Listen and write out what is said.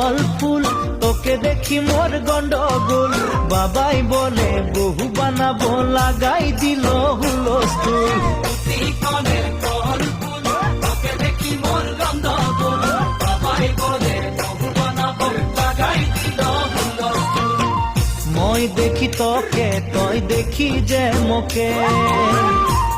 ফল ফুল তোকে দেখি মোর গন্ডগোল বাবাই বলে বহু বানাবো লাগাই দিল হুলস্থুল মই দেখি তোকে তই দেখি যে মোকে